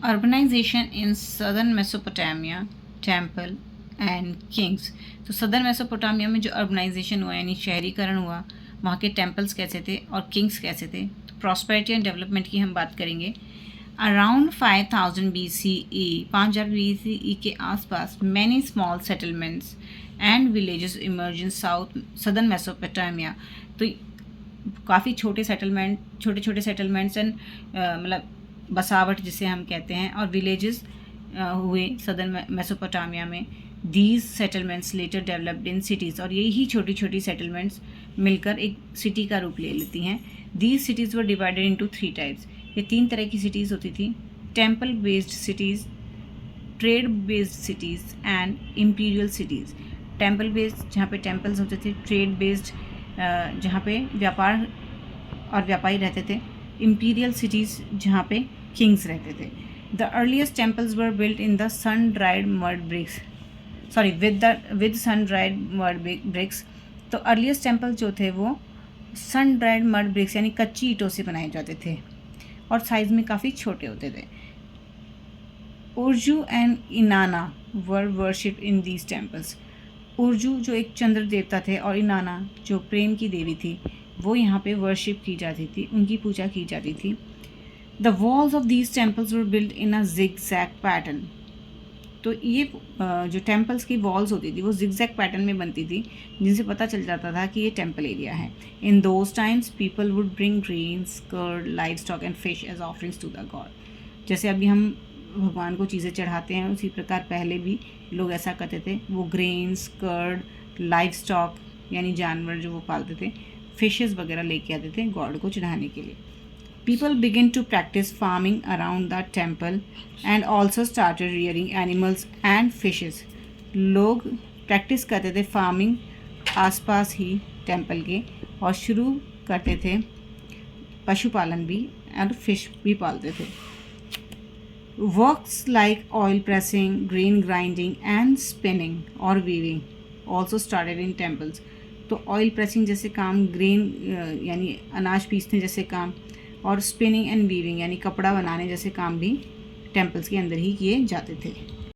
Urbanisation in southern Mesopotamia, temple and kings. तो southern Mesopotamia में जो अर्बनाइजेशन हुआ यानी शहरीकरण हुआ, वहाँ के टेम्पल्स कैसे थे और किंग्स कैसे थे। तो प्रॉस्पेरिटी एंड डेवलपमेंट की हम बात करेंगे। अराउंड 5000 BCE, 5000 BCE के आसपास many small settlements and villages emerge in southern Mesopotamia. तो काफ़ी छोटे छोटे सेटलमेंट्स एंड मतलब बसावट जिसे हम कहते हैं और विलेजेस हुए सदर्न मेसोपोटामिया में। These settlements later developed in cities, और यही छोटी छोटी सेटलमेंट्स मिलकर एक सिटी का रूप ले लेती हैं। These cities were divided into 3 types. ये 3 तरह की सिटीज़ होती थी। Temple based cities, trade based cities and imperial cities. Temple based जहाँ पे टेम्पल्स होते थे, ट्रेड बेस्ड जहाँ पे व्यापार और व्यापारी रहते थे, इम्पीरियल सिटीज़ जहाँ पे किंग्स रहते थे। The earliest temples were built in the sun dried mud bricks, sorry with sun dried mud bricks. तो अर्लीस्ट टेम्पल्स जो थे वो सन ड्राइड मड ब्रिक्स यानी कच्ची ईंटों से बनाए जाते थे और साइज़ में काफ़ी छोटे होते थे। उर्जू and Inanna were worship in these temples. उर्जू जो एक चंद्र देवता थे और इनाना जो प्रेम की देवी थी, वो यहाँ पे वर्शिप की जाती थी, उनकी पूजा की जाती थी। The walls of these temples were build in a zigzag pattern. तो ये जो टेम्पल्स की वॉल्स होती थी वो जिगजैग पैटर्न में बनती थी, जिनसे पता चल जाता था कि ये टेम्पल एरिया है। In those times people would bring grains, curd, livestock and fish as offerings to the god. जैसे अभी हम भगवान को चीज़ें चढ़ाते हैं, उसी प्रकार पहले भी लोग ऐसा करते थे। वो ग्रेन्स, कर्ड, लाइव स्टॉक यानी जानवर जो वो पालते थे, फिशेस वगैरह लेके आते थे गॉड को चढ़ाने के लिए। People began to practice farming around the temple and also started rearing animals and fishes. लोग प्रैक्टिस करते थे फार्मिंग आसपास ही टेम्पल के और शुरू करते थे पशुपालन भी और फिश भी पालते थे। Works like oil pressing, grain grinding and spinning or weaving also started in temples. तो ऑयल प्रेसिंग जैसे काम, ग्रेन यानी अनाज पीसने जैसे काम, और स्पिनिंग एंड वीविंग यानी कपड़ा बनाने जैसे काम भी टेम्पल्स के अंदर ही किए जाते थे।